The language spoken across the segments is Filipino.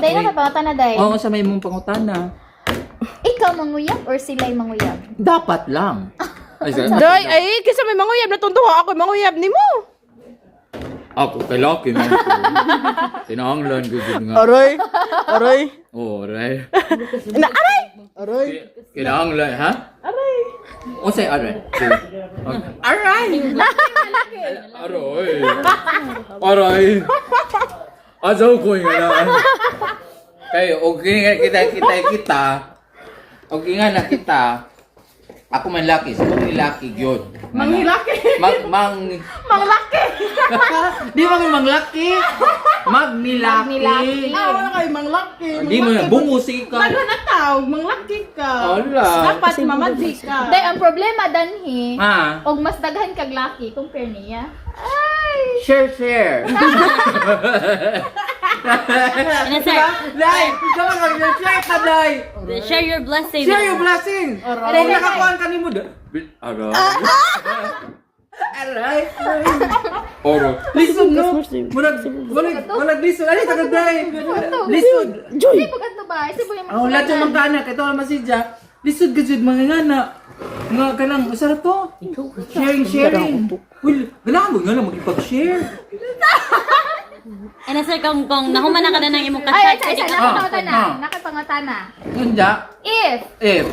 Day na pangutana day. Oo, sa may mong pangutana. Ikaw manguyab or sila'y manguyab? Dapat lang. Ay, Day, ay, kasi may manguyab na tuntuha ako, manguyab ni mo. ako kay Lucky man. Tinahanglan ko dyan nga. Aray, aray. Oo, aray. Na, aray! Aray. Kinahanglan, ha? Aray. O say aray. Aray! Aray! Aray! Asaw ko yung gano'n. Kayo, okay nga kita. Okay nga na kita. Ako man laki, sa manglaki yun. Manglaki. Manglaki. Di ba manglaki? Magnilaki. Ah, wala kayo manglaki. Di mo na, bumusi ka. Nagla na tawag, manglaki ka. Ala. Dapat mamadli ka. Day, ang problema danhi, Ha? og mas daghan kag laki compare niya. Share. Ano, sir? Dai, ikaw mag-share ka, Dai. Share your blessing. Share your blessing. Kung nakakuhan ka ni mo, Aray. Aray. Oro. Listen, no? Walag listen. Ano ka, Dai? Listen. Joy! Hindi pagkat ba? Kasi po yung Oh, lahat yung mga anak, ito ang masidya. Lisod ka dyan, mga ngana. Nga ka lang, masarap to. Sharing. Well, ganahan mo nga lang mag-ipag-share. Ano, sir, kung nahuman na ka na ng imong Ay, ka-chat, isa, pwede ka. nakapangutana. Nakapangutana. Ganda. If If.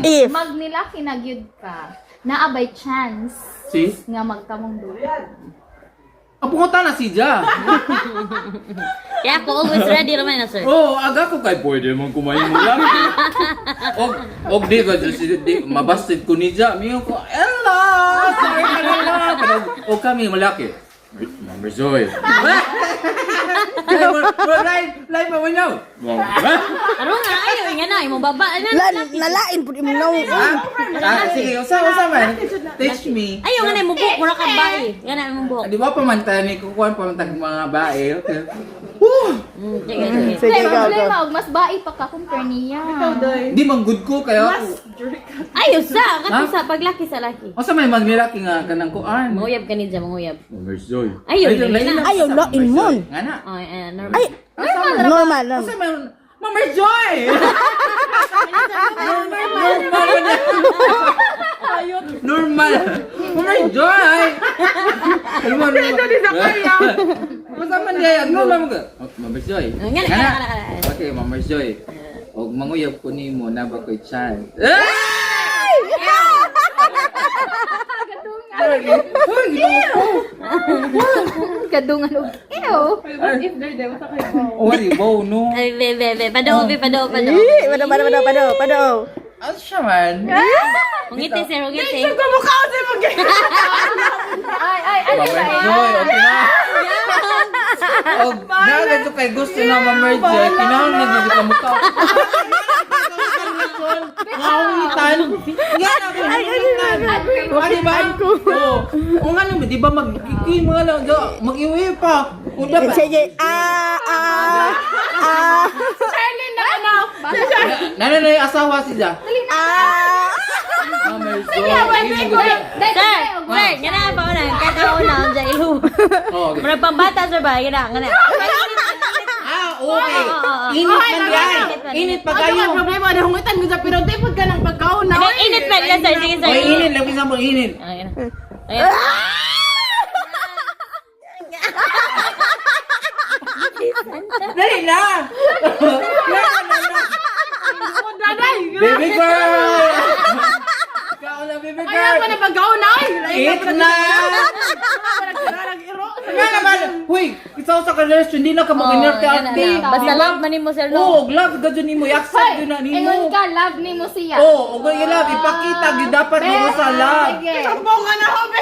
If. magnilaki na gyud ka, naabay chance Sis? nga magkamong dulo. Ang pungutan na si Ja. Kaya ako always ready naman na, sir. Oo, aga ko kay pwede mong kumain mo lang. Og di ka, mabasted ko ni Ja. Miyo ko, Ella! Sorry ka na lang. Pero, og kami malaki. Mama Joy. Live pa mo nyo. Ano nga, ayaw, nga na, imong baba. Nalain po imong naw. Sige, usa man. Teach me. Ayaw, nga na, imong buhok, mura ka ba eh. Nga na, imong buhok. Di ba pamantan ni kukuhan pamantan mga bae? Okay. Sige, sige. Sige, Day, go, problema, og mas bai pa ka compare niya. Di man good ko kaya ako. Ayaw sa, kato sa paglaki sa laki. O sa may magnilaki nga kanang kuan. Manguyab ka nidya, manguyab. Mama Joy. Ayaw, yun na. Ayaw, lain mo. Nga na. Oh, normal. Ay, normal lang. Asa may Mama Joy! Normal! Mama Joy! Normal! Masa man niya? Normal mo ka? Mama Joy. Nga na. Okay, Mama Joy. Og manguyab ko ni mo na ba ko'y chan? Kadungan og ew. Ori, wow, no? Ay, be, padaw. Ih, padaw. Ano siya man? Hungiti, sir, hungiti. Kumukha ko sa'yo mag- Ay, Mama Joy, okay na. Og naagad ko kay gusto na Mama Joy. Kinahon na dito ka mukha. Kawitan. Yan ako. Ano ba? Kung ano, di ba mag-iwi pa. Kung dapat. Sige, Nana yung asawa siya. Mama Joy. Sir, nga na, pa na, kahit ako na, dyan ilu. Muna pambata, sir ba? Nga na. Okay. Init man yan. Init pa kayo. Ano problema? Nahungitan ko sa pero di pag ka ng pagkaon na. Init pa lang, sir. Sige, sir. Okay, init. Lapis mo, init. Ayan. Ayan. Dali na! Baby girl! Ikaw na, baby girl! Ayaw pa na pagkaon na. Eat na! Nga naman! Huy! Isaw sa ka-rest, hindi na ka mag-inerte ate. Basta love manin mo, sir. Oo, love ka dyan mo. I-accept yun na Ingon nimo. ka, love ni mo siya. Oo, okay yung love. Ipakita, yun dapat mo sa love. Sige. Sabong ka na ho, be.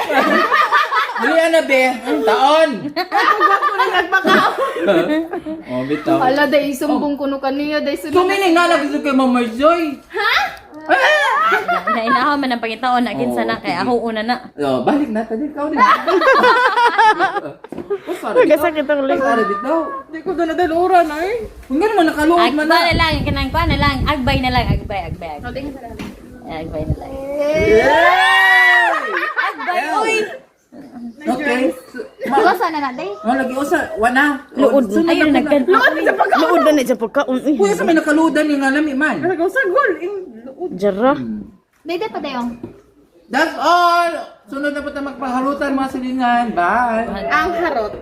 Dali na, be. Taon! Ako na nagpakaon. Oh, bitaw. Hala, day, isumbong ko no kaniya, day, sunod. Tumining nga lang kay Mama Joy. Nainahaw man ang pangitaon na kinsa na kay ako una na. Oh, balik na tadi kau ni. Nagkasakit ang leg. Para bitaw. Hindi ko doon nadaluran ay. Kung nga naman nakaluhod man Agba na. na lang, kanang kuha na lang, agbay na lang, agbay. Agbay na lang. Agbay, uy. Okay. Iwasan na na, day. Oh, lagi usa. Wana. Luod. Ayun, nagkan. Luod sa pag gani sa pagkaon. Kuya sa may nakaludan yung alami man. Nagaw sagol. Jara. Dede pa tayo. That's all! Sunod na po tayo magpahalutan mga silingan. Bye! Ang harot.